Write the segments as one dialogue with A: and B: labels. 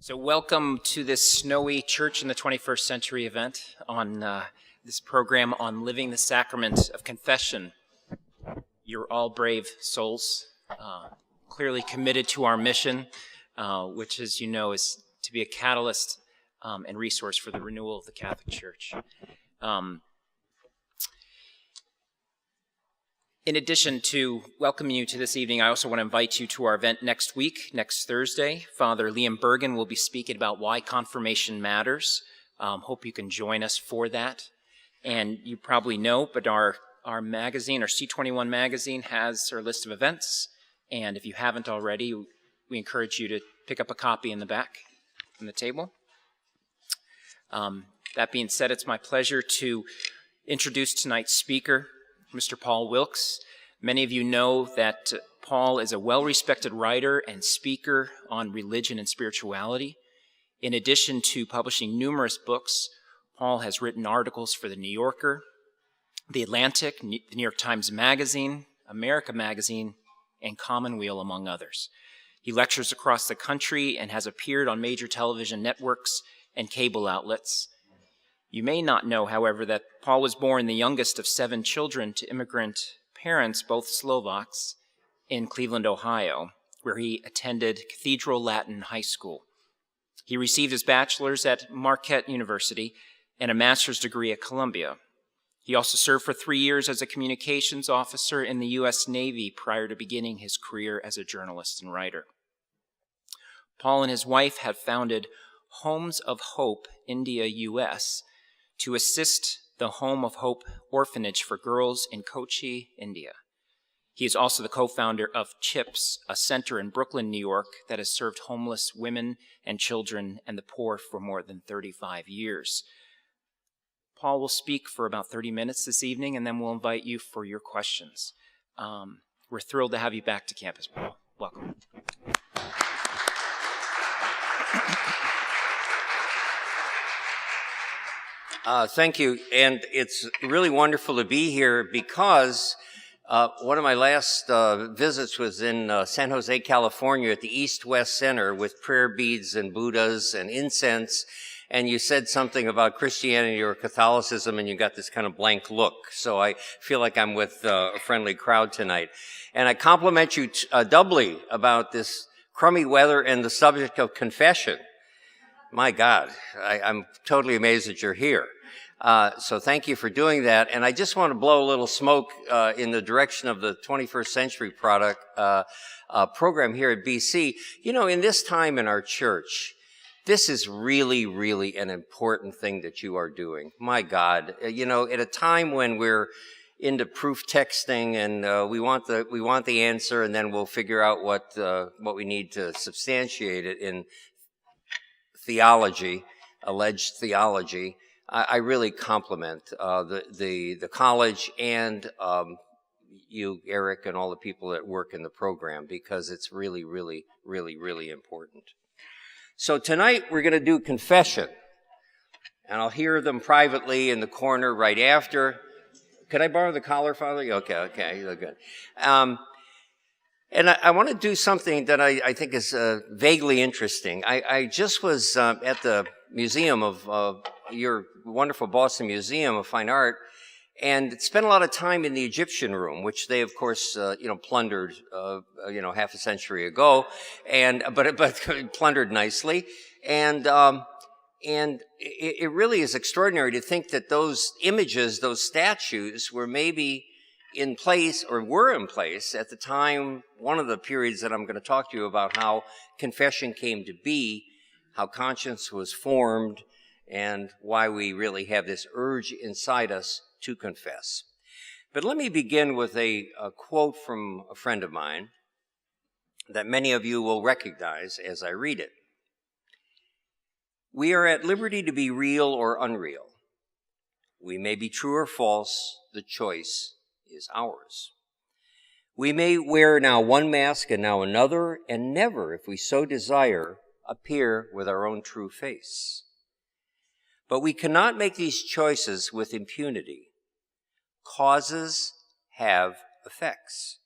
A: So welcome to this snowy Church in the 21st Century event on this program on living the sacrament of confession. You're all brave souls, clearly committed to our mission, which, as you know, is to be a catalyst and resource for the renewal of the Catholic Church. In addition to welcoming you to this evening, I also want to invite you to our event next week, next Thursday. Father Liam Bergen will be speaking about why confirmation matters. Hope you can join us for that. And you probably know, but our magazine, our C21 magazine, has our list of events. And if you haven't already, we encourage you to pick up a copy in the back on the table. That being said, it's my pleasure to introduce tonight's speaker, Mr. Paul Wilkes. Many of you know that Paul is a well-respected writer and speaker on religion and spirituality. In addition to publishing numerous books, Paul has written articles for The New Yorker, The Atlantic, The New York Times Magazine, America Magazine, and Commonweal, among others. He lectures across the country and has appeared on major television networks and cable outlets. You may not know, however, that Paul was born the youngest of 7 children to immigrant parents, both Slovaks, in Cleveland, Ohio, where he attended Cathedral Latin High School. He received his bachelor's at Marquette University and a master's degree at Columbia. He also served for 3 years as a communications officer in the U.S. Navy prior to beginning his career as a journalist and writer. Paul and his wife have founded Homes of Hope India, U.S., to assist the Home of Hope Orphanage for Girls in Kochi, India. He is also the co-founder of CHIPS, a center in Brooklyn, New York, that has served homeless women and children and the poor for more than 35 years. Paul will speak for about 30 minutes this evening, and then we'll invite you for your questions. We're thrilled to have you back to campus, Paul. Welcome.
B: Thank you, and it's really wonderful to be here because one of my last visits was in San Jose, California at the East-West Center with prayer beads and Buddhas and incense, and you said something about Christianity or Catholicism and you got this kind of blank look, so I feel like I'm with a friendly crowd tonight. And I compliment you doubly about this crummy weather and the subject of confession. My God, I'm totally amazed that you're here. So thank you for doing that. And I just want to blow a little smoke in the direction of the 21st Century program here at BC. You know, in this time in our church, this is really, really an important thing that you are doing. My God, you know, at a time when we're into proof texting and we want the answer, and then we'll figure out what we need to substantiate it in theology, alleged theology. I really compliment the college and you, Eric, and all the people that work in the program, because it's really, really, really, really important. So tonight we're going to do confession, and I'll hear them privately in the corner right after. Could I borrow the collar, Father? Okay, you look good. And I want to do something that I think is vaguely interesting. I just was at the museum of your wonderful Boston Museum of Fine Art, and spent a lot of time in the Egyptian room, which they, of course, plundered, half a century ago, but plundered nicely, and it really is extraordinary to think that those images, those statues, were maybe in place, or were in place at the time, one of the periods that I'm going to talk to you about how confession came to be, how conscience was formed, and why we really have this urge inside us to confess. But let me begin with a quote from a friend of mine that many of you will recognize as I read it. We are at liberty to be real or unreal. We may be true or false, the choice is ours. We may wear now one mask and now another, and never, if we so desire, appear with our own true face. But we cannot make these choices with impunity. Causes have effects.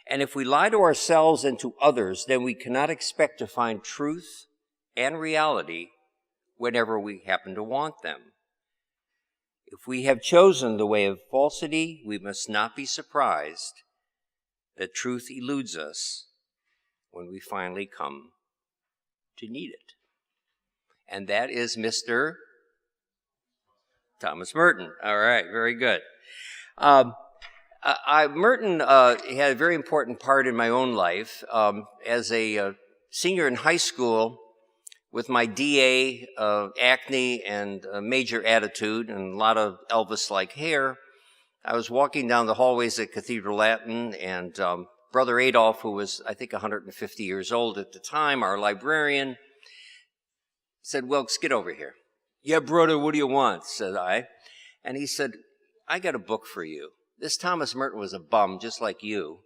B: And if we lie to ourselves and to others, then we cannot expect to find truth and reality whenever we happen to want them. If we have chosen the way of falsity, we must not be surprised that truth eludes us when we finally come to need it. And that is Mr. Thomas Merton. All right, very good. Merton had a very important part in my own life. As a senior in high school, with my DA, acne, and major attitude, and a lot of Elvis-like hair, I was walking down the hallways at Cathedral Latin, and Brother Adolph, who was, I think, 150 years old at the time, our librarian, said, "Wilkes, get over here." "Yeah, brother, what do you want?" said I. And he said, "I got a book for you. This Thomas Merton was a bum, just like you,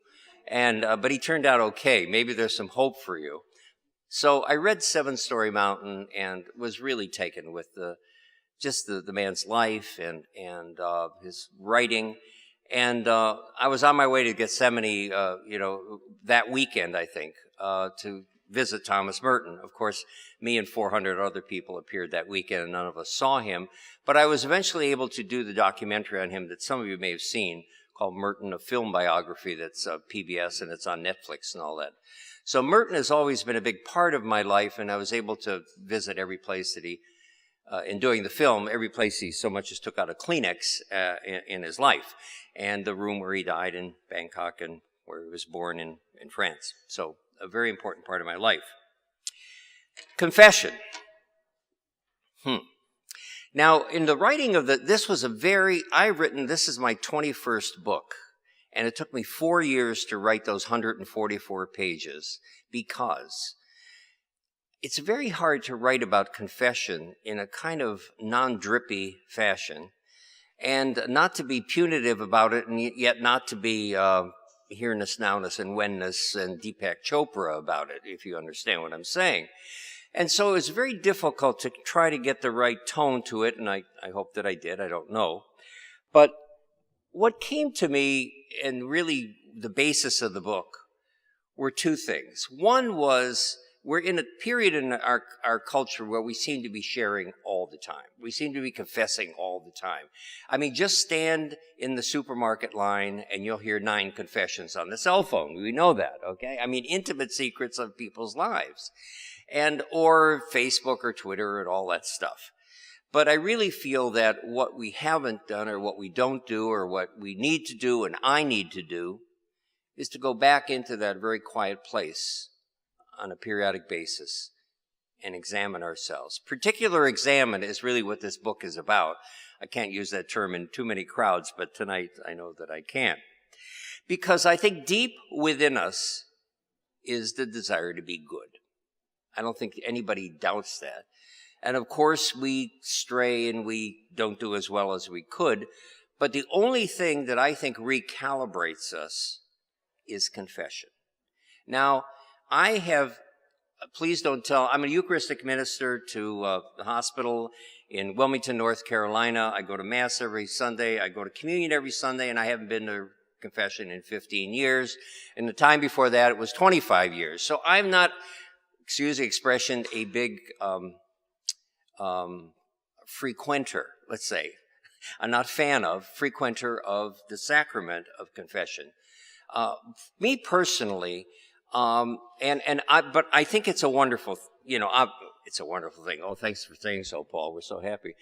B: but he turned out okay. Maybe there's some hope for you." So I read Seven Story Mountain and was really taken with the man's life and his writing. And I was on my way to Gethsemane, that weekend, I think, to visit Thomas Merton. Of course, me and 400 other people appeared that weekend, and none of us saw him. But I was eventually able to do the documentary on him that some of you may have seen, called Merton, a film biography that's PBS, and it's on Netflix and all that. So Merton has always been a big part of my life, and I was able to visit every place that he, in doing the film, every place he so much as took out a Kleenex in his life, and the room where he died in Bangkok and where he was born in France. So a very important part of my life. Confession. Now, in the writing of this is my 21st book. And it took me 4 years to write those 144 pages because it's very hard to write about confession in a kind of non-drippy fashion and not to be punitive about it and yet not to be here-ness, now-ness, and when-ness and Deepak Chopra about it, if you understand what I'm saying. And so it's very difficult to try to get the right tone to it, and I hope that I did, I don't know. But what came to me, and really the basis of the book, were two things. One was, we're in a period in our culture where we seem to be sharing all the time. We seem to be confessing all the time. I mean, just stand in the supermarket line and you'll hear 9 confessions on the cell phone. We know that, okay? I mean, intimate secrets of people's lives. Or Facebook or Twitter and all that stuff. But I really feel that what we haven't done or what we don't do or what we need to do and I need to do is to go back into that very quiet place on a periodic basis and examine ourselves. Particular examine is really what this book is about. I can't use that term in too many crowds, but tonight I know that I can. Because I think deep within us is the desire to be good. I don't think anybody doubts that. And of course, we stray and we don't do as well as we could. But the only thing that I think recalibrates us is confession. Now, please don't tell, I'm a Eucharistic minister to the hospital in Wilmington, North Carolina. I go to Mass every Sunday. I go to communion every Sunday, and I haven't been to confession in 15 years. And the time before that, it was 25 years. So I'm not, excuse the expression, a big frequenter, let's say. I'm not frequenter of the sacrament of confession. Me personally, but I think it's a wonderful, it's a wonderful thing. Oh, thanks for saying so, Paul. We're so happy.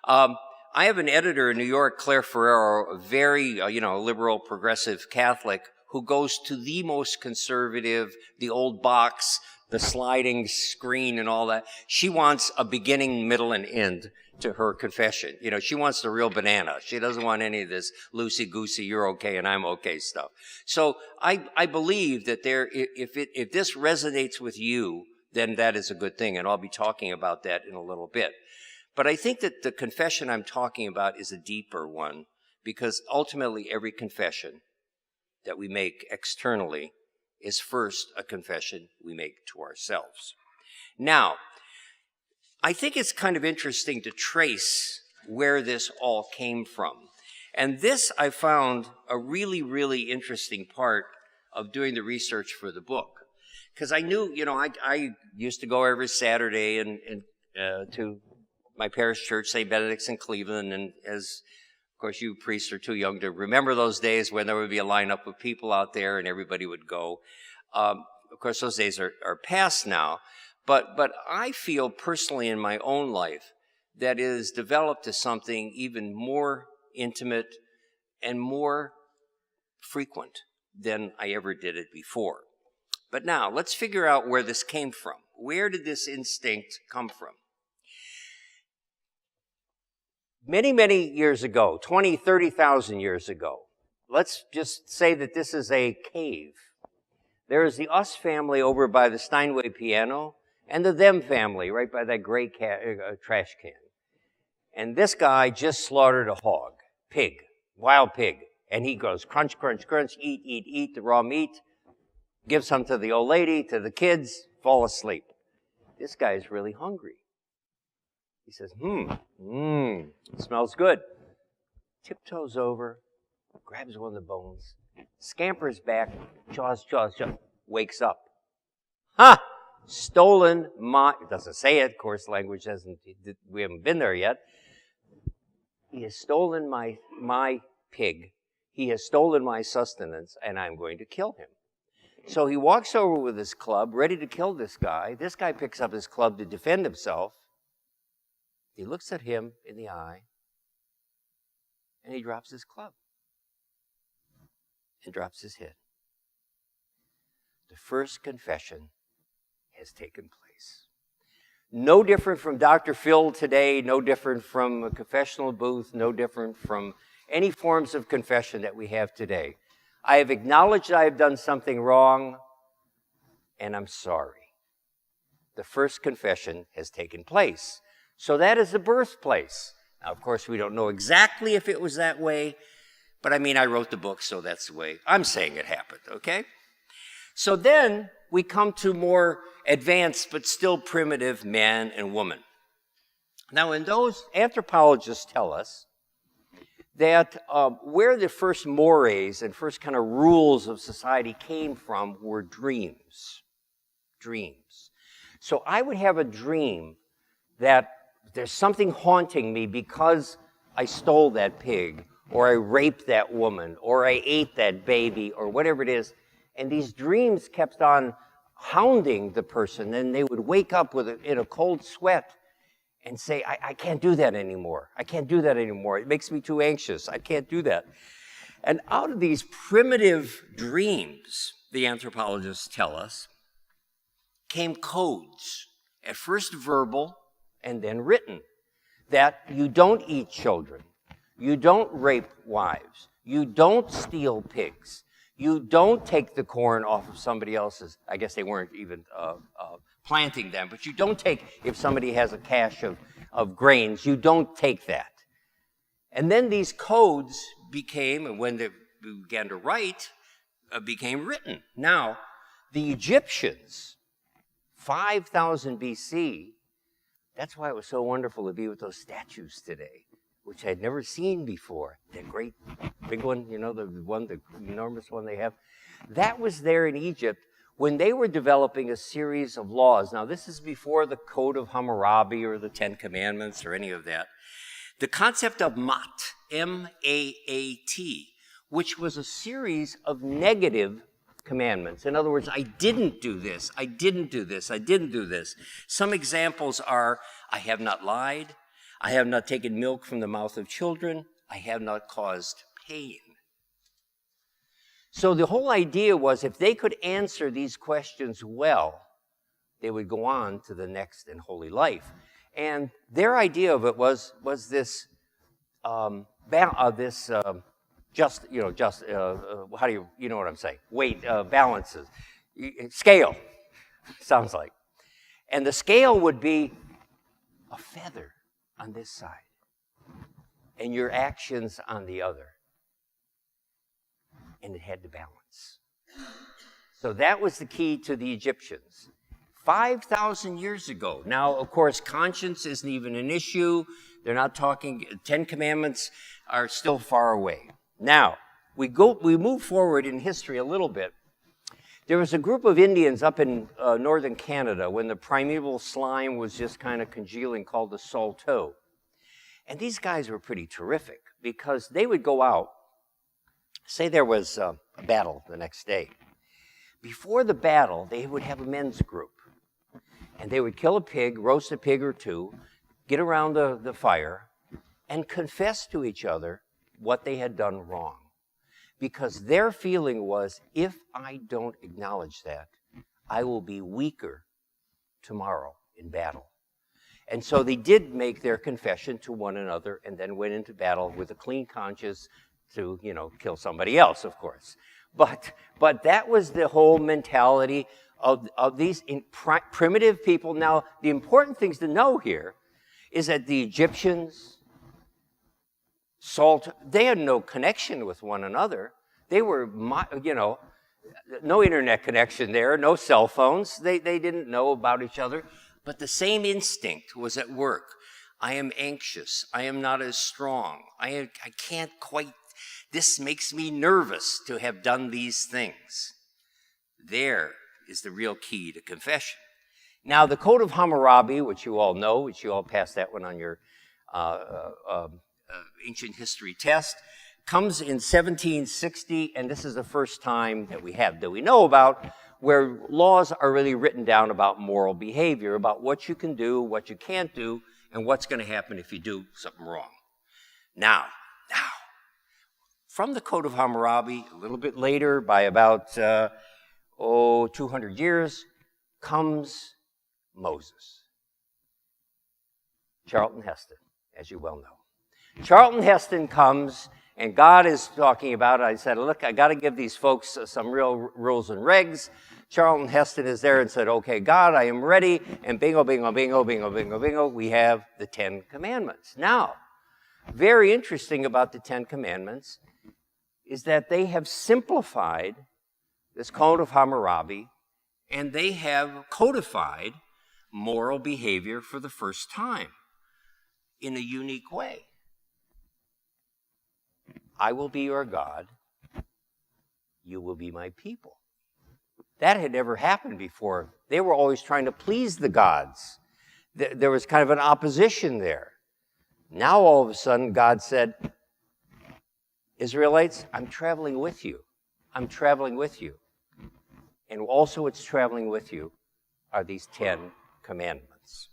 B: I have an editor in New York, Claire Ferrero, a very, liberal, progressive Catholic, who goes to the most conservative, the old box, the sliding screen and all that. She wants a beginning, middle, and end to her confession. She wants the real banana. She doesn't want any of this loosey-goosey, you're okay and I'm okay stuff. So I believe that if this resonates with you, then that is a good thing, and I'll be talking about that in a little bit. But I think that the confession I'm talking about is a deeper one, because ultimately every confession that we make externally is first a confession we make to ourselves. Now, I think it's kind of interesting to trace where this all came from. And this I found a really, really interesting part of doing the research for the book. because I knew, I used to go every Saturday and to my parish church, St. Benedict's in Cleveland, and as of course you priests are too young to remember those days when there would be a lineup of people out there and everybody would go. Of course, those days are past now, but I feel personally in my own life that is developed as something even more intimate and more frequent than I ever did it before. But now, let's figure out where this came from. Where did this instinct come from? Many, many years ago, 20, 30,000 years ago, let's just say that this is a cave. There is the us family over by the Steinway piano and the them family right by that gray trash can. And this guy just slaughtered a hog, pig, wild pig. And he goes crunch, crunch, crunch, eat the raw meat, give some to the old lady, to the kids, fall asleep. This guy is really hungry. He says, it smells good. Tiptoes over, grabs one of the bones, scampers back, jaws, wakes up. Ha! Stolen my, it doesn't say it, of course, language hasn't, we haven't been there yet. He has stolen my pig. He has stolen my sustenance, and I'm going to kill him. So he walks over with his club, ready to kill this guy. This guy picks up his club to defend himself. He looks at him in the eye, and he drops his club and drops his head. The first confession has taken place. No different from Dr. Phil today, no different from a confessional booth, no different from any forms of confession that we have today. I have acknowledged I have done something wrong, and I'm sorry. The first confession has taken place. So that is the birthplace. Now, of course, we don't know exactly if it was that way, but I wrote the book, so that's the way I'm saying it happened, okay? So then we come to more advanced but still primitive man and woman. Now, in those, anthropologists tell us that where the first mores and first kind of rules of society came from were dreams. Dreams. So I would have a dream that there's something haunting me because I stole that pig, or I raped that woman, or I ate that baby, or whatever it is. And these dreams kept on hounding the person, and they would wake up in a cold sweat and say, I can't do that anymore. I can't do that anymore. It makes me too anxious. I can't do that. And out of these primitive dreams, the anthropologists tell us, came codes, at first verbal and then written, that you don't eat children, you don't rape wives, you don't steal pigs, you don't take the corn off of somebody else's. I guess they weren't even planting them, but you don't take, if somebody has a cache of grains, you don't take that. And then these codes became, and when they began to write, became written. Now, the Egyptians, 5,000 BC, that's why it was so wonderful to be with those statues today, which I'd never seen before. That great big one, the enormous one they have. That was there in Egypt when they were developing a series of laws. Now, this is before the Code of Hammurabi or the Ten Commandments or any of that. The concept of Maat, M-A-A-T, which was a series of negative commandments. In other words, I didn't do this, I didn't do this, I didn't do this. Some examples are, I have not lied, I have not taken milk from the mouth of children, I have not caused pain. So the whole idea was if they could answer these questions well, they would go on to the next and holy life. And their idea of it was this, balances. Scale, sounds like. And the scale would be a feather on this side and your actions on the other. And it had to balance. So that was the key to the Egyptians. 5,000 years ago. Now, of course, conscience isn't even an issue. They're not talking, 10 Commandments are still far away. Now, we move forward in history a little bit. There was a group of Indians up in northern Canada when the primeval slime was just kind of congealing called the Saulteaux. And these guys were pretty terrific because they would go out, say there was a battle the next day. Before the battle, they would have a men's group. And they would kill a pig, roast a pig or two, get around the fire, and confess to each other what they had done wrong. Because their feeling was, if I don't acknowledge that, I will be weaker tomorrow in battle. And so they did make their confession to one another and then went into battle with a clean conscience to, kill somebody else, of course. But that was the whole mentality of these primitive people. Now, the important things to know here is that the Egyptians, they had no connection with one another. They were, no internet connection there, no cell phones. They didn't know about each other. But the same instinct was at work. I am anxious. I am not as strong. I can't quite, this makes me nervous to have done these things. There is the real key to confession. Now, the Code of Hammurabi, which you all know, which you all passed that one on your ancient history test, comes in 1760, and this is the first time that we know about, where laws are really written down about moral behavior, about what you can do, what you can't do, and what's going to happen if you do something wrong. Now, from the Code of Hammurabi, a little bit later, by about 200 years, comes Moses. Charlton Heston, as you well know. Charlton Heston comes, and God is talking about it. I said, look, I got to give these folks some real rules and regs. Charlton Heston is there and said, okay, God, I am ready. And bingo, bingo, bingo, bingo, bingo, bingo, we have the 10 Commandments. Now, very interesting about the 10 Commandments is that they have simplified this Code of Hammurabi, and they have codified moral behavior for the first time in a unique way. I will be your God. You will be my people. That had never happened before. They were always trying to please the gods. There was kind of an opposition there. Now, all of a sudden, God said, Israelites, I'm traveling with you. I'm traveling with you. And also what's traveling with you are these 10 commandments.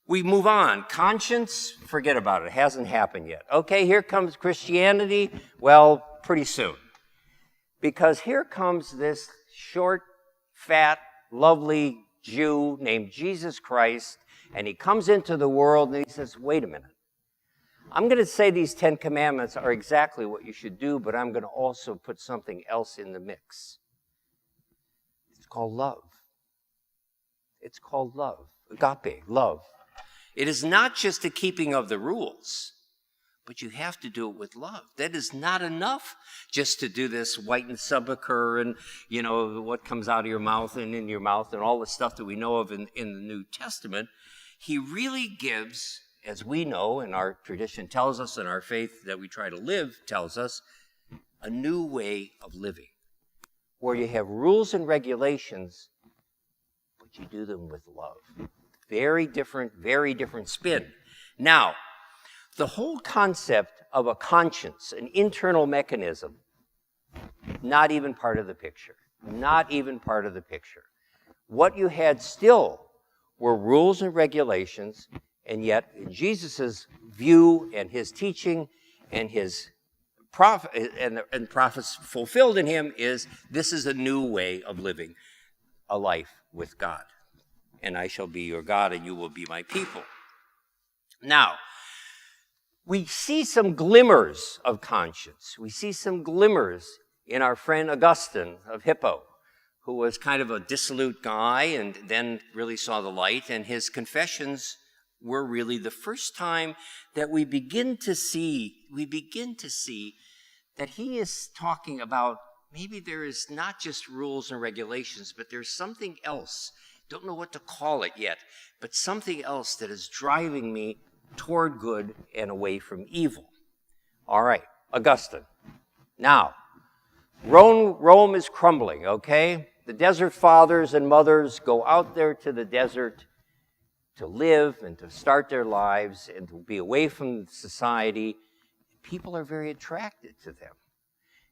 B: We move on. Conscience, forget about it. It hasn't happened yet. Okay, here comes Christianity. Well, pretty soon. Because here comes this short, fat, lovely Jew named Jesus Christ, and he comes into the world and he says, wait a minute. I'm going to say these 10 commandments are exactly what you should do, but I'm going to also put something else in the mix. It's called love. It's called love. Agape, love. It is not just a keeping of the rules, but you have to do it with love. That is not enough just to do this whitened sepulchre and, what comes out of your mouth and in your mouth and all the stuff that we know of in the New Testament. He really gives, as we know and our tradition tells us and our faith that we try to live tells us, a new way of living where you have rules and regulations, but you do them with love. Very different spin. Now, the whole concept of a conscience, an internal mechanism, not even part of the picture. Not even part of the picture. What you had still were rules and regulations, and yet in Jesus' view and his teaching and his and prophets fulfilled in him is this is a new way of living a life with God. And I shall be your God, and you will be my people. Now, we see some glimmers of conscience. We see some glimmers in our friend Augustine of Hippo, who was kind of a dissolute guy and then really saw the light, and his confessions were really the first time that we begin to see that he is talking about maybe there is not just rules and regulations, but there's something else. Don't know what to call it yet, but something else that is driving me toward good and away from evil. All right, Augustine. Now, Rome is crumbling, okay? The desert fathers and mothers go out there to the desert to live and to start their lives and to be away from society. People are very attracted to them.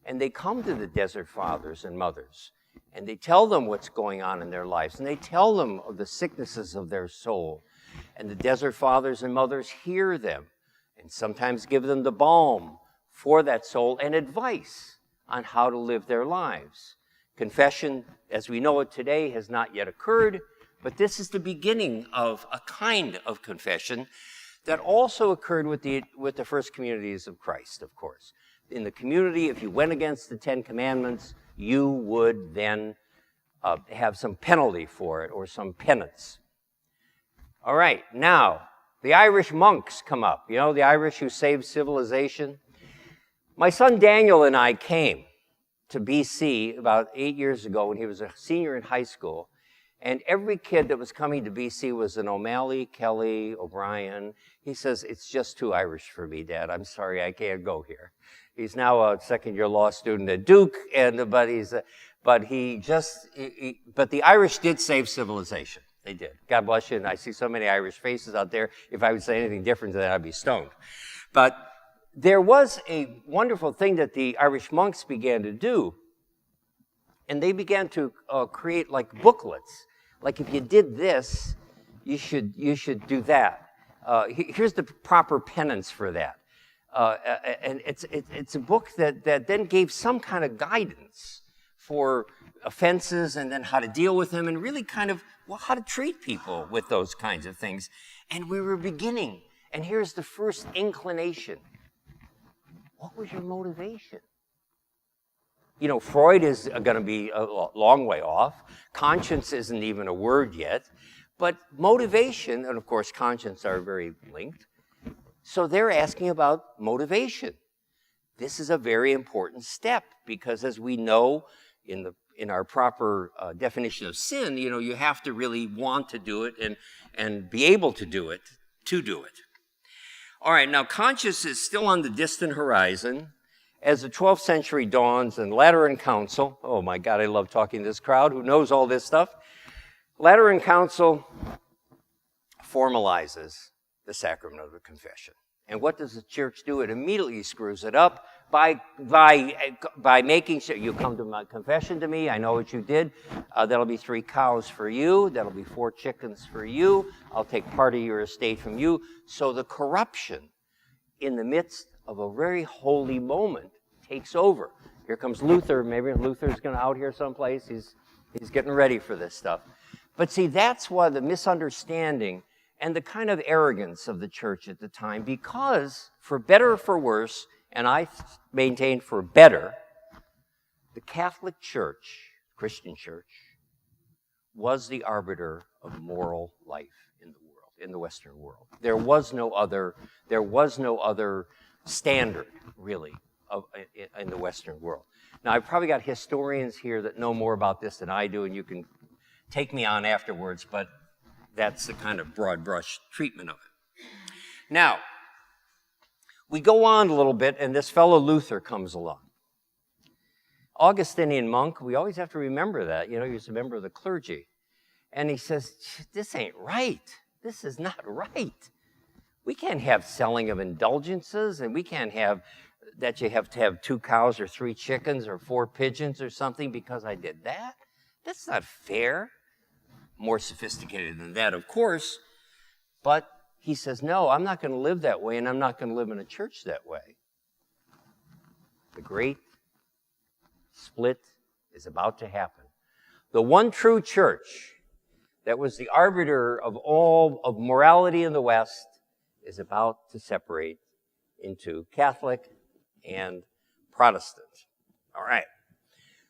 B: And they come to the desert fathers and mothers, and they tell them what's going on in their lives, and they tell them of the sicknesses of their soul. And the desert fathers and mothers hear them and sometimes give them the balm for that soul and advice on how to live their lives. Confession, as we know it today, has not yet occurred, but this is the beginning of a kind of confession that also occurred with the first communities of Christ, of course. In the community, if you went against the Ten Commandments, you would then have some penalty for it or some penance. All right, now, the Irish monks come up. You know, the Irish who saved civilization. My son Daniel and I came to BC about 8 years ago when he was a senior in high school. And every kid that was coming to BC was an O'Malley, Kelly, O'Brien. He says, "It's just too Irish for me, Dad. I'm sorry, I can't go here." He's now a second-year law student at Duke, but the Irish did save civilization. They did. God bless you. And I see so many Irish faces out there. If I would say anything different to that, I'd be stoned. But there was a wonderful thing that the Irish monks began to do, and they began to create like booklets. Like if you did this, you should do that. Here's the proper penance for that. And it's a book that then gave some kind of guidance for offenses and then how to deal with them and really kind of, well, how to treat people with those kinds of things. And we were beginning, and here's the first inclination. What was your motivation? You know, Freud is going to be a long way off. Conscience isn't even a word yet. But motivation, and of course conscience are very linked. So they're asking about motivation. This is a very important step because as we know in our proper definition of sin, you know, you have to really want to do it and be able to do it. All right, now conscience is still on the distant horizon. As the 12th century dawns and Lateran Council, oh my God, I love talking to this crowd who knows all this stuff. Lateran Council formalizes the sacrament of the confession. And what does the church do? It immediately screws it up by making sure you come to my confession to me. I know what you did. That'll be 3 cows for you. That'll be 4 chickens for you. I'll take part of your estate from you. So the corruption in the midst of a very holy moment takes over. Here comes Luther. Maybe Luther's going to out here someplace. He's getting ready for this stuff. But see, that's why the misunderstanding and the kind of arrogance of the church at the time, because for better or for worse, and I maintain for better, the Catholic Church, Christian Church, was the arbiter of moral life in the world, in the Western world. There was no other standard, really, in the Western world. Now, I've probably got historians here that know more about this than I do, and you can take me on afterwards, but that's the kind of broad brush treatment of it. Now, we go on a little bit, and this fellow Luther comes along. Augustinian monk, we always have to remember that. You know, he was a member of the clergy. And he says, this ain't right. This is not right. We can't have selling of indulgences, and we can't have that you have to have 2 cows or 3 chickens or 4 pigeons or something because I did that. That's not fair. More sophisticated than that, of course. But he says, no, I'm not going to live that way, and I'm not going to live in a church that way. The great split is about to happen. The one true church that was the arbiter of all of morality in the West is about to separate into Catholic and Protestant. All right.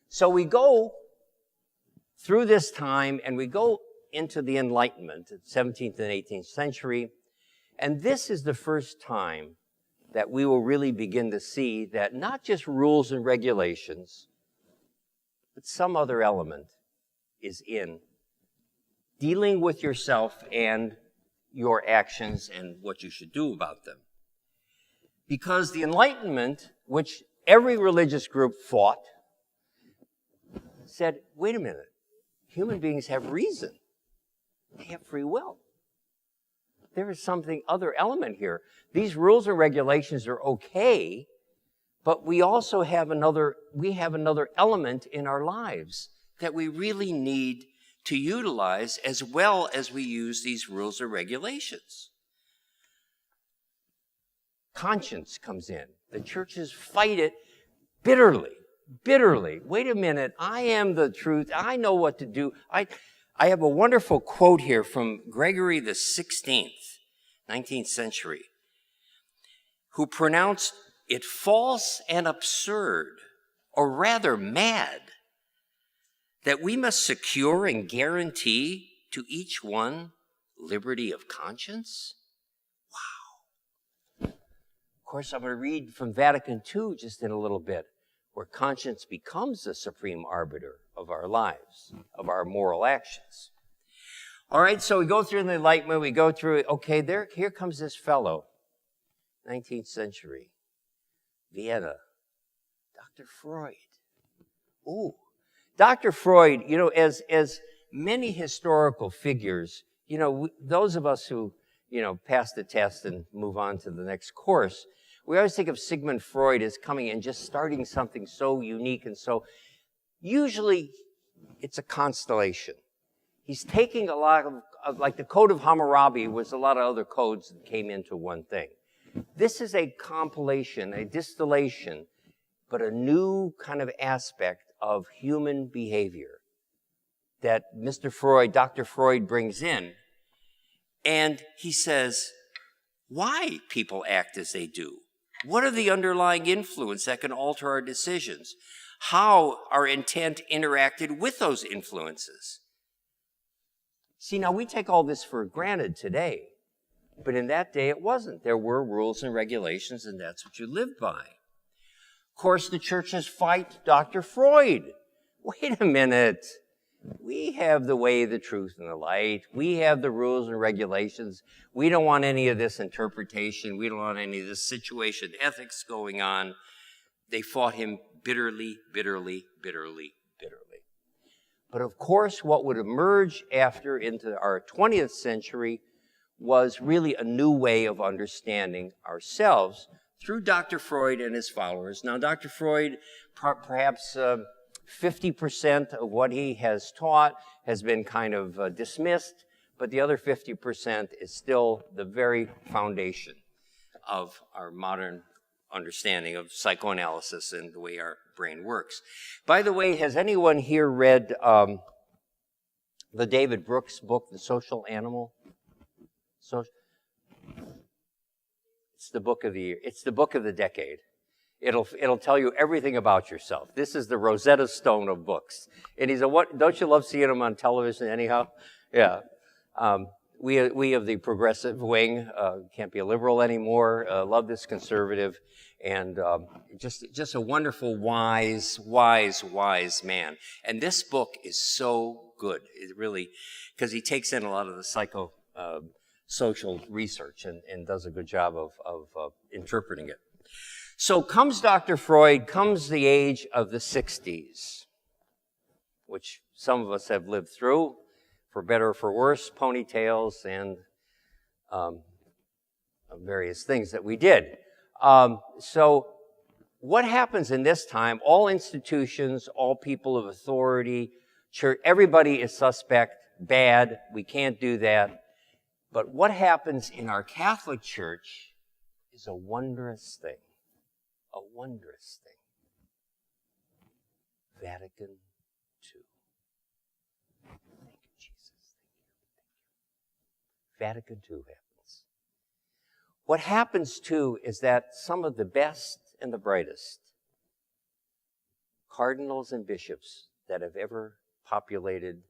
B: So we go through this time and we go into the Enlightenment, 17th and 18th century, and this is the first time that we will really begin to see that not just rules and regulations, but some other element is in dealing with yourself and your actions and what you should do about them. Because the Enlightenment, which every religious group fought, said, wait a minute, human beings have reason. They have free will. There is something other element here. These rules and regulations are okay, but we also have another element in our lives that we really need to utilize as well as we use these rules or regulations. Conscience comes in. The churches fight it bitterly. Wait a minute, I am the truth. I know what to do. I have a wonderful quote here from Gregory the 16th, 19th century, who pronounced it false and absurd, or rather mad, that we must secure and guarantee to each one liberty of conscience. Wow. Of course, I'm going to read from Vatican II just in a little bit, where conscience becomes the supreme arbiter of our lives, of our moral actions. All right, so we go through the Enlightenment, we go through it. Okay, here comes this fellow, 19th century, Vienna, Dr. Freud. Ooh, Dr. Freud, as many historical figures, those of us who, pass the test and move on to the next course, we always think of Sigmund Freud as coming and just starting something so unique and so, usually it's a constellation. He's taking a lot of like the Code of Hammurabi was a lot of other codes that came into one thing. This is a compilation, a distillation, but a new kind of aspect of human behavior that Dr. Freud brings in. And he says, why people act as they do. What are the underlying influences that can alter our decisions? How our intent interacted with those influences? See, now we take all this for granted today, but in that day it wasn't. There were rules and regulations, and that's what you lived by. Of course, the churches fight Dr. Freud. Wait a minute. We have the way, the truth, and the light. We have the rules and regulations. We don't want any of this interpretation. We don't want any of this situation ethics going on. They fought him bitterly. But of course, what would emerge after into our 20th century was really a new way of understanding ourselves through Dr. Freud and his followers. Now, Dr. Freud, perhaps 50% of what he has taught has been kind of dismissed, but the other 50% is still the very foundation of our modern understanding of psychoanalysis and the way our brain works. By the way, has anyone here read the David Brooks book, The Social Animal? It's the book of the year. It's the book of the decade. It'll tell you everything about yourself. This is the Rosetta Stone of books. And don't you love seeing him on television anyhow? Yeah. We of the progressive wing can't be a liberal anymore. Love this conservative, and just a wonderful, wise man. And this book is so good. It really, because he takes in a lot of the social research and does a good job of interpreting it. So comes Dr. Freud, comes the age of the 60s, which some of us have lived through, for better or for worse, ponytails and various things that we did. So what happens in this time? All institutions, all people of authority, church, everybody is suspect, bad, we can't do that. But what happens in our Catholic Church is a wondrous thing. A wondrous thing. Vatican II. Thank you, Jesus. Vatican II happens. What happens too is that some of the best and the brightest cardinals and bishops that have ever populated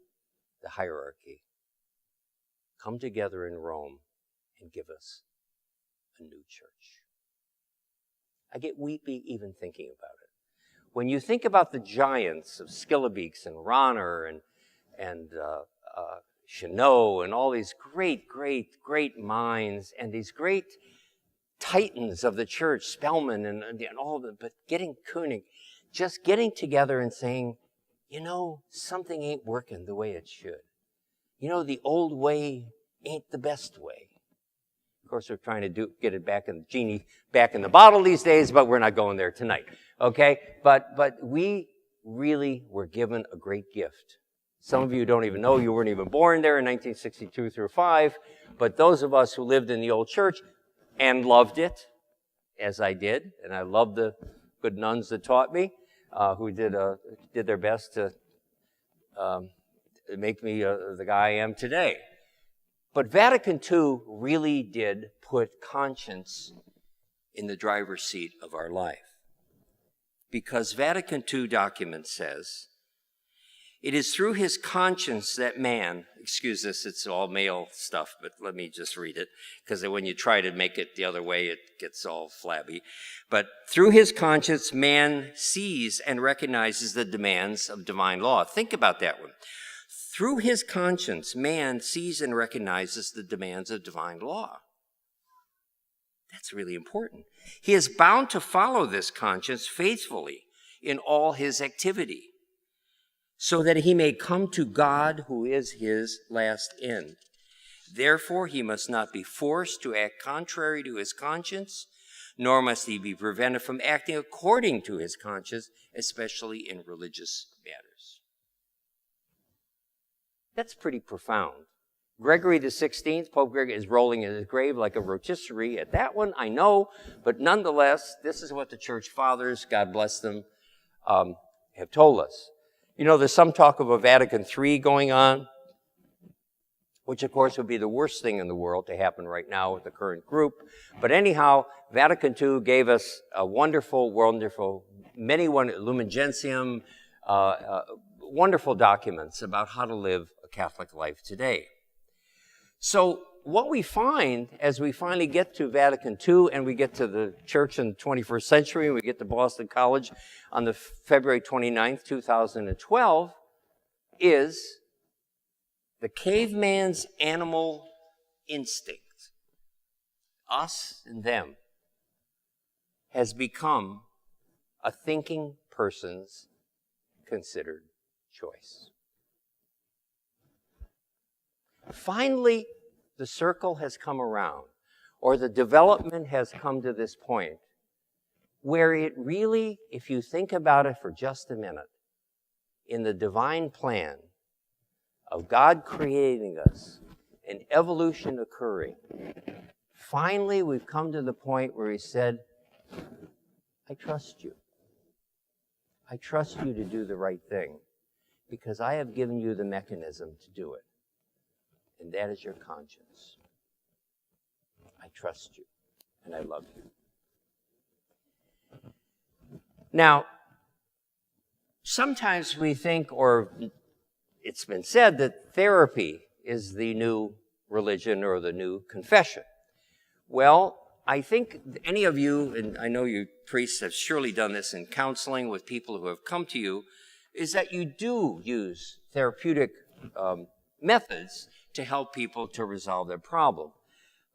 B: the hierarchy come together in Rome and give us a new church. I get weepy even thinking about it. When you think about the giants of Skillabeeks and Ronner and Chenot and all these great minds and these great titans of the church, Spellman and all of them, but getting Koenig, just getting together and saying, something ain't working the way it should. The old way ain't the best way. Of course, we're trying to get it back in the genie, back in the bottle these days, but we're not going there tonight. Okay? But we really were given a great gift. Some of you don't even know, you weren't even born there in 1962 through 5, but those of us who lived in the old church and loved it, as I did, and I loved the good nuns that taught me, who did their best to make me the guy I am today. But Vatican II really did put conscience in the driver's seat of our life. Because Vatican II document says, it is through his conscience that man, excuse this, it's all male stuff, but let me just read it, because when you try to make it the other way, it gets all flabby. But through his conscience, man sees and recognizes the demands of divine law. Think about that one. Through his conscience, man sees and recognizes the demands of divine law. That's really important. He is bound to follow this conscience faithfully in all his activity, so that he may come to God, who is his last end. Therefore, he must not be forced to act contrary to his conscience, nor must he be prevented from acting according to his conscience, especially in religious matters. That's pretty profound. Gregory XVI, Pope Gregory, is rolling in his grave like a rotisserie at that one, I know, but nonetheless, this is what the church fathers, God bless them, have told us. There's some talk of a Vatican III going on, which of course would be the worst thing in the world to happen right now with the current group. But anyhow, Vatican II gave us a wonderful, Lumen Gentium, wonderful documents about how to live a Catholic life today. So what we find as we finally get to Vatican II and we get to the church in the 21st century, and we get to Boston College on the February 29th, 2012, is the caveman's animal instinct, us and them, has become a thinking person's considered choice. Finally, the circle has come around, or the development has come to this point, where it really, if you think about it for just a minute, in the divine plan of God creating us, and evolution occurring, finally we've come to the point where he said, I trust you. I trust you to do the right thing, because I have given you the mechanism to do it. And that is your conscience. I trust you, and I love you. Now, sometimes we think, or it's been said, that therapy is the new religion or the new confession. Well, I think any of you, and I know you priests have surely done this in counseling with people who have come to you, is that you do use therapeutic methods to help people to resolve their problem.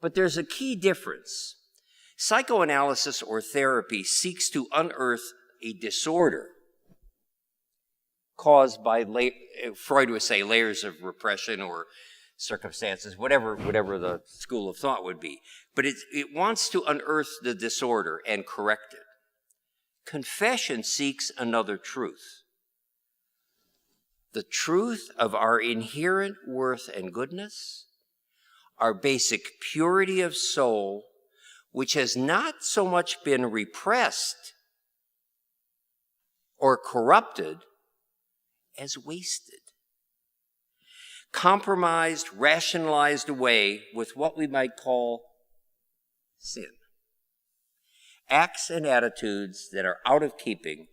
B: But there's a key difference. Psychoanalysis or therapy seeks to unearth a disorder caused by, Freud would say, layers of repression or circumstances, whatever the school of thought would be. But it wants to unearth the disorder and correct it. Confession seeks another truth. The truth of our inherent worth and goodness, our basic purity of soul, which has not so much been repressed or corrupted as wasted, compromised, rationalized away with what we might call sin. Acts and attitudes that are out of keeping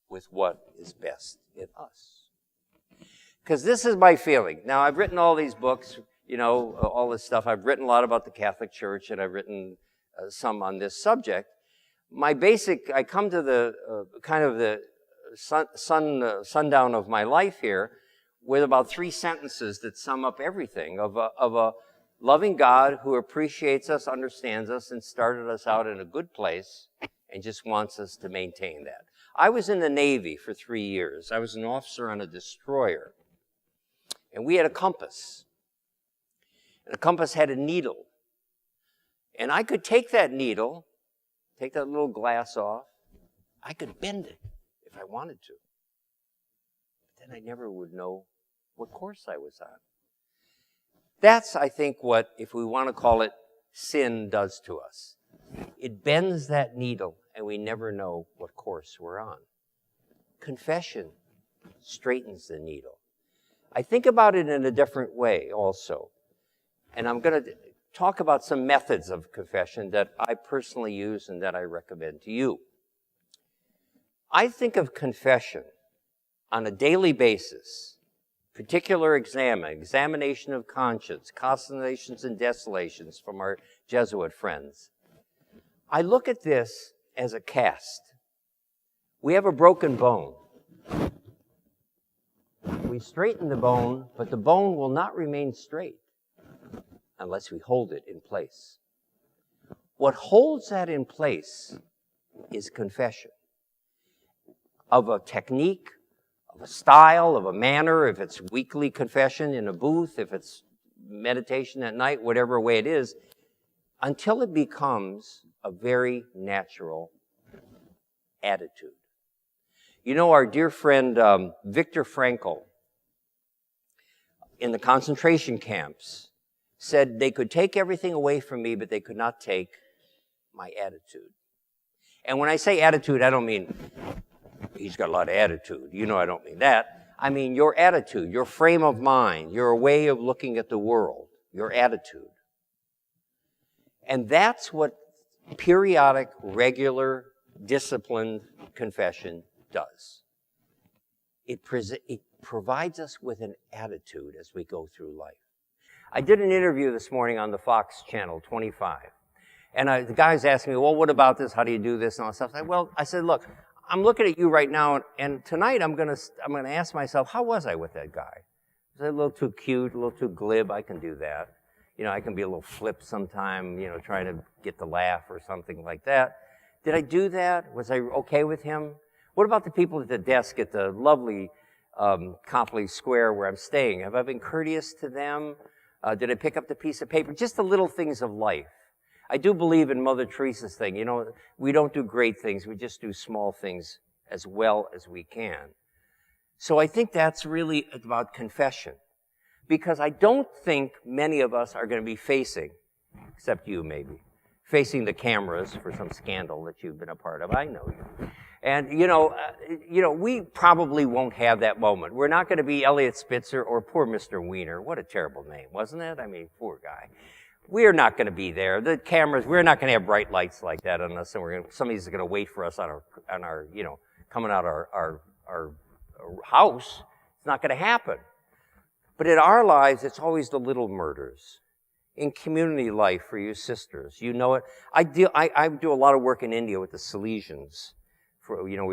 B: with what is best in us. Because this is my feeling. Now, I've written all these books, all this stuff. I've written a lot about the Catholic Church, and I've written some on this subject. I come to the kind of the sundown of my life here with about 3 sentences that sum up everything of a loving God who appreciates us, understands us, and started us out in a good place and just wants us to maintain that. I was in the Navy for 3 years. I was an officer on a destroyer. And we had a compass. And the compass had a needle. And I could take that needle, take that little glass off. I could bend it if I wanted to. But then I never would know what course I was on. That's, I think, what, if we want to call it, sin does to us. It bends that needle, and we never know what course we're on. Confession straightens the needle. I think about it in a different way also. And I'm going to talk about some methods of confession that I personally use and that I recommend to you. I think of confession on a daily basis, particular examination of conscience, consolations and desolations from our Jesuit friends. I look at this as a cast. We have a broken bone. We straighten the bone, but the bone will not remain straight unless we hold it in place. What holds that in place is confession of a technique, of a style, of a manner, if it's weekly confession in a booth, if it's meditation at night, whatever way it is, until it becomes a very natural attitude. You know, our dear friend Viktor Frankl in the concentration camps said they could take everything away from me, but they could not take my attitude. And when I say attitude, I don't mean he's got a lot of attitude. You know I don't mean that. I mean your attitude, your frame of mind, your way of looking at the world, your attitude. And that's what periodic, regular, disciplined confession does. It provides us with an attitude as we go through life. I did an interview this morning on the Fox channel, 25. And the guy's asking me, well, what about this? How do you do this? And all that stuff. I said, look, I'm looking at you right now, and tonight I'm gonna ask myself, how was I with that guy? Was I a little too cute, a little too glib? I can do that. You know, I can be a little flip sometime, you know, trying to get the laugh or something like that. Did I do that? Was I okay with him? What about the people at the desk at the lovely Copley Square where I'm staying? Have I been courteous to them? Did I pick up the piece of paper? Just the little things of life. I do believe in Mother Teresa's thing. You know, we don't do great things. We just do small things as well as we can. So I think that's really about confession. Because I don't think many of us are going to be facing, except you maybe, facing the cameras for some scandal that you've been a part of. I know you. And, you know, we probably won't have that moment. We're not going to be Elliot Spitzer or poor Mr. Wiener. What a terrible name, wasn't it? I mean, poor guy. We're not going to be there. The cameras, we're not going to have bright lights like that unless somebody's going to wait for us on our, you know, coming out our house. It's not going to happen. But in our lives, it's always the little murders. In community life for you sisters, you know it. I do a lot of work in India with the Salesians. You know,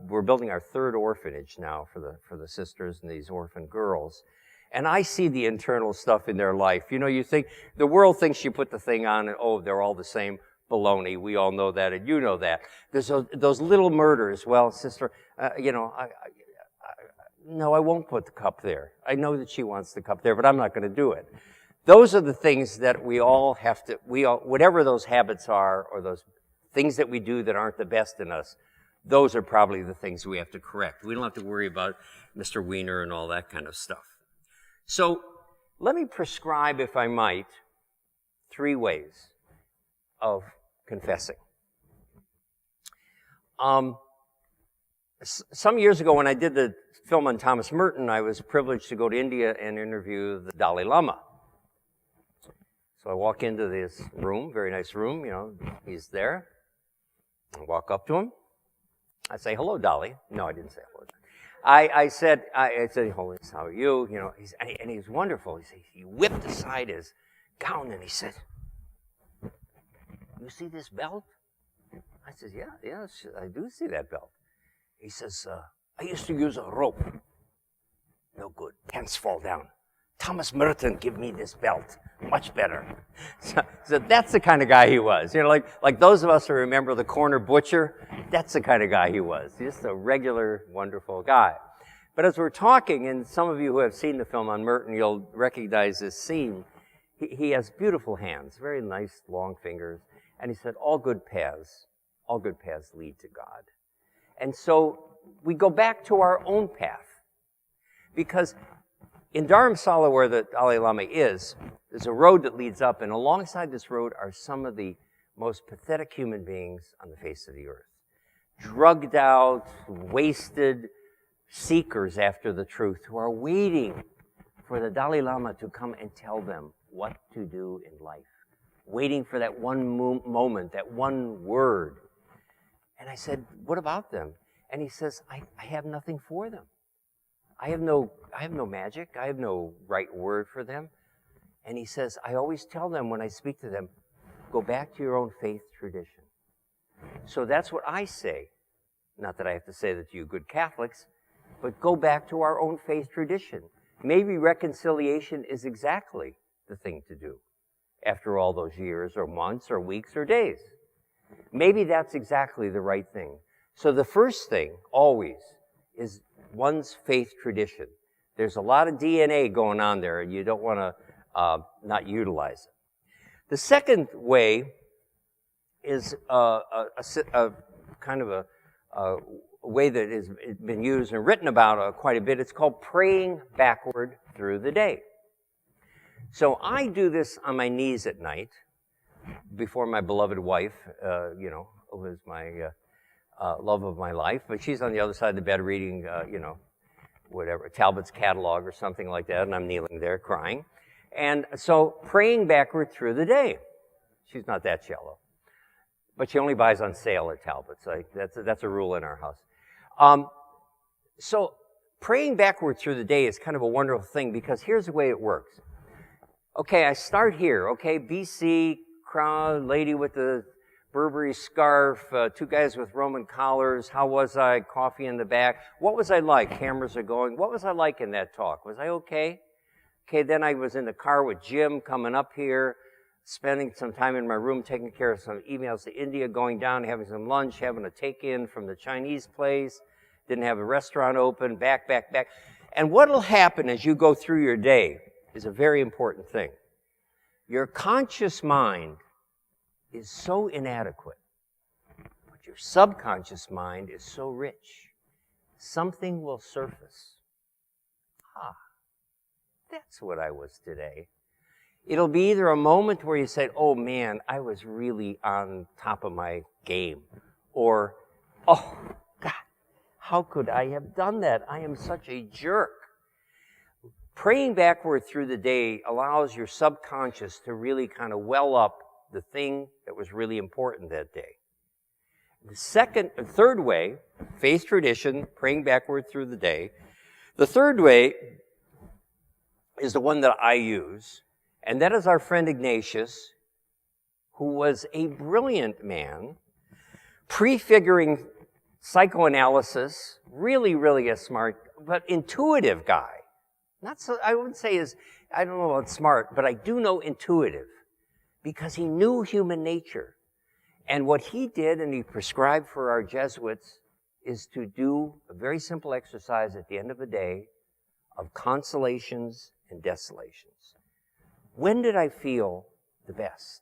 B: we're building our third orphanage now for the sisters and these orphan girls. And I see the internal stuff in their life. You know, you think, the world thinks you put the thing on and, oh, they're all the same. Baloney. We all know that, and you know that. There's those little murders. Well, sister, you know, no, I won't put the cup there. I know that she wants the cup there, but I'm not going to do it. Those are the things that we all have to, whatever those habits are, or those things that we do that aren't the best in us, those are probably the things we have to correct. We don't have to worry about Mr. Wiener and all that kind of stuff. So let me prescribe, if I might, 3 ways of confessing. Some years ago when I did the film on Thomas Merton, I was privileged to go to India and interview the Dalai Lama. So I walk into this room, very nice room, you know, he's there. I walk up to him. I say, hello, Dalai. No, I didn't say hello. I said, Holiness, how are you? You know, and he's wonderful. He whipped aside his gown and he said, you see this belt? I said, yeah, I do see that belt. He says, I used to use a rope. No good. Pants fall down. Thomas Merton, give me this belt. Much better. So that's the kind of guy he was. You know, like those of us who remember the corner butcher, that's the kind of guy he was. Just a regular, wonderful guy. But as we're talking, and some of you who have seen the film on Merton, you'll recognize this scene. He has beautiful hands, very nice, long fingers. And he said, all good paths lead to God. And so we go back to our own path. Because in Dharamsala, where the Dalai Lama is, there's a road that leads up, and alongside this road are some of the most pathetic human beings on the face of the earth. Drugged out, wasted seekers after the truth who are waiting for the Dalai Lama to come and tell them what to do in life. Waiting for that one moment, that one word. And I said, what about them? And he says, I have nothing for them. I have no magic. I have no right word for them. And he says, I always tell them when I speak to them, go back to your own faith tradition. So that's what I say. Not that I have to say that to you good Catholics, but go back to our own faith tradition. Maybe reconciliation is exactly the thing to do after all those years or months or weeks or days. Maybe that's exactly the right thing. So the first thing always is one's faith tradition. There's a lot of DNA going on there, and you don't want to not utilize it. The second way is a kind of a way that has been used and written about quite a bit. It's called praying backward through the day. So I do this on my knees at night before my beloved wife, who is my love of my life, but she's on the other side of the bed reading, whatever, Talbot's catalog or something like that, and I'm kneeling there crying. And so praying backward through the day. She's not that shallow. But she only buys on sale at Talbot's. That's a rule in our house. So praying backward through the day is kind of a wonderful thing because here's the way it works. Okay, I start here. Okay, BC, crowd, lady with the Burberry scarf, two guys with Roman collars. How was I? Coffee in the back. What was I like? Cameras are going. What was I like in that talk? Was I okay? Okay, then I was in the car with Jim coming up here, spending some time in my room, taking care of some emails to India, going down, having some lunch, having a take-in from the Chinese place. Didn't have a restaurant open, back. And what'll happen as you go through your day is a very important thing. Your conscious mind is so inadequate, but your subconscious mind is so rich. Something will surface. That's what I was today. It'll be either a moment where you say, oh man, I was really on top of my game. Or, oh God, how could I have done that? I am such a jerk. Praying backward through the day allows your subconscious to really kind of well up the thing that was really important that day. The third way, faith tradition, praying backward through the day. The third way is the one that I use, and that is our friend Ignatius, who was a brilliant man, prefiguring psychoanalysis, really a smart, but intuitive guy. Not so, I wouldn't say I don't know about smart, but I do know intuitive, because he knew human nature. And what he did, and he prescribed for our Jesuits, is to do a very simple exercise at the end of the day of consolations and desolations. When did I feel the best?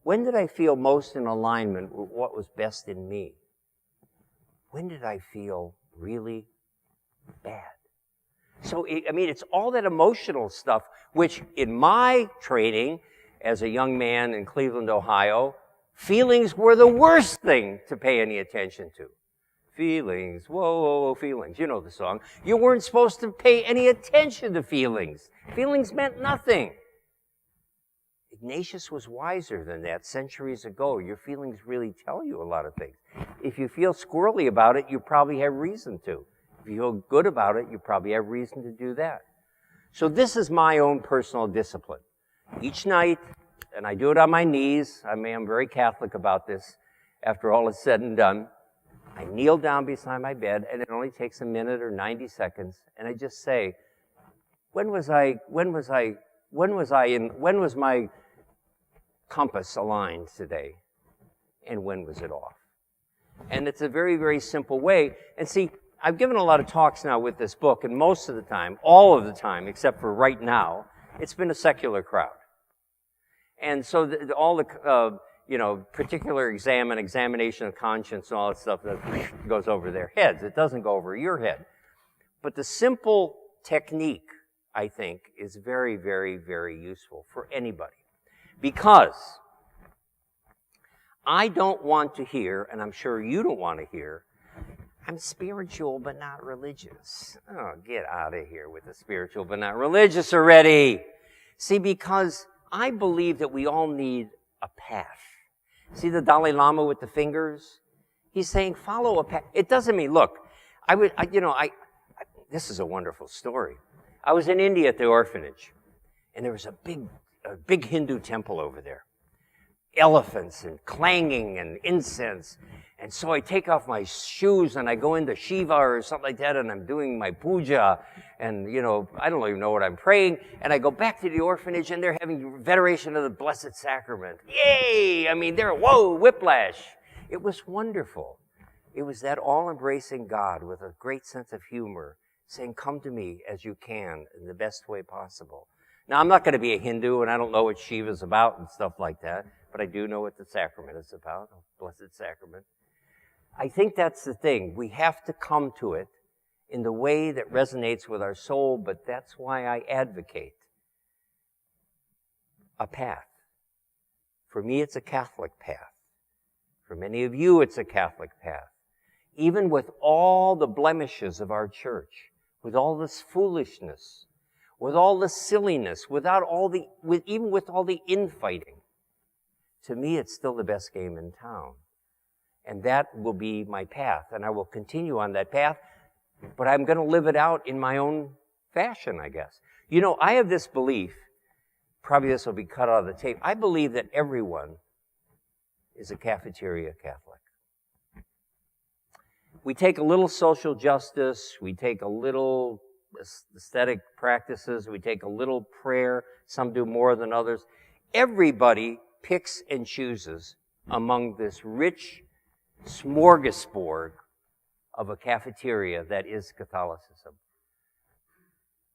B: When did I feel most in alignment with what was best in me? When did I feel really bad? So, it's all that emotional stuff, which in my training as a young man in Cleveland, Ohio, feelings were the worst thing to pay any attention to. Feelings, whoa, feelings. You know the song. You weren't supposed to pay any attention to feelings. Feelings meant nothing. Ignatius was wiser than that centuries ago. Your feelings really tell you a lot of things. If you feel squirrely about it, you probably have reason to. If you feel good about it, you probably have reason to do that. So this is my own personal discipline. Each night, and I do it on my knees. I'm very Catholic about this. After all is said and done, I kneel down beside my bed, and it only takes a minute or 90 seconds, and I just say, when was my compass aligned today? And when was it off? And it's a very, very simple way. And see, I've given a lot of talks now with this book, and most of the time, all of the time, except for right now, it's been a secular crowd. And so all the, particular examination of conscience and all that stuff that goes over their heads. It doesn't go over your head. But the simple technique, I think, is very, very, very useful for anybody. Because I don't want to hear, and I'm sure you don't want to hear, I'm spiritual but not religious. Oh, get out of here with the spiritual but not religious already. See, because I believe that we all need a path. See the Dalai Lama with the fingers? He's saying, follow a path. It doesn't mean, look, this is a wonderful story. I was in India at the orphanage, and there was a big Hindu temple over there. Elephants and clanging and incense. And so I take off my shoes and I go into Shiva or something like that, and I'm doing my puja, and, I don't even know what I'm praying. And I go back to the orphanage, and they're having veneration of the Blessed Sacrament. Yay! I mean, whoa, whiplash. It was wonderful. It was that all-embracing God with a great sense of humor saying, come to me as you can in the best way possible. Now, I'm not going to be a Hindu, and I don't know what Shiva's about and stuff like that, but I do know what the sacrament is about, Blessed Sacrament. I think that's the thing. We have to come to it in the way that resonates with our soul, but that's why I advocate a path. For me, it's a Catholic path. For many of you, it's a Catholic path. Even with all the blemishes of our church, with all this foolishness, with all the silliness, even with all the infighting, to me, it's still the best game in town. And that will be my path, and I will continue on that path, but I'm going to live it out in my own fashion, I guess. I have this belief, probably this will be cut out of the tape, I believe that everyone is a cafeteria Catholic. We take a little social justice, we take a little aesthetic practices, we take a little prayer, some do more than others. Everybody picks and chooses among this rich smorgasbord of a cafeteria that is Catholicism.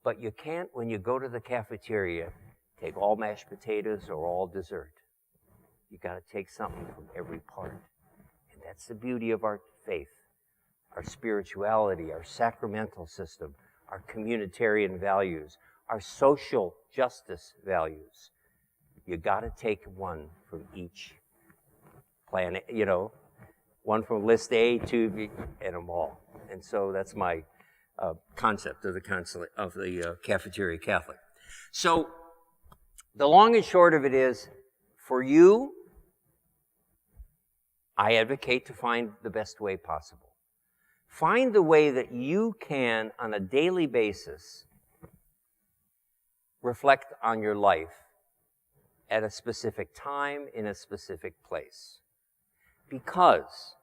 B: But you can't, when you go to the cafeteria, take all mashed potatoes or all dessert. You got to take something from every part. And that's the beauty of our faith, our spirituality, our sacramental system, our communitarian values, our social justice values. You got to take one from each planet, one from list A to B, and them all. And so that's my concept of the cafeteria Catholic. So the long and short of it is, for you, I advocate to find the best way possible. Find the way that you can, on a daily basis, reflect on your life at a specific time, in a specific place. Because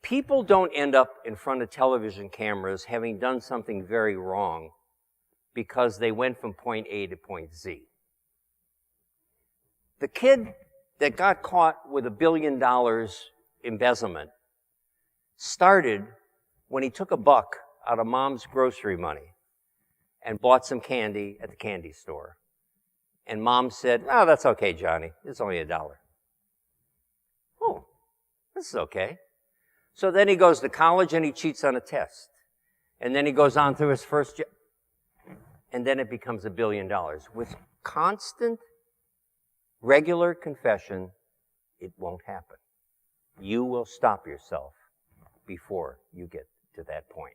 B: people don't end up in front of television cameras having done something very wrong because they went from point A to point Z. The kid that got caught with $1 billion embezzlement started when he took $1 out of mom's grocery money and bought some candy at the candy store. And mom said, "Oh, that's okay, Johnny. It's only $1. Oh, this is okay. So then he goes to college and he cheats on a test. And then he goes on through his first job. And then it becomes $1 billion. With constant, regular confession, it won't happen. You will stop yourself before you get to that point.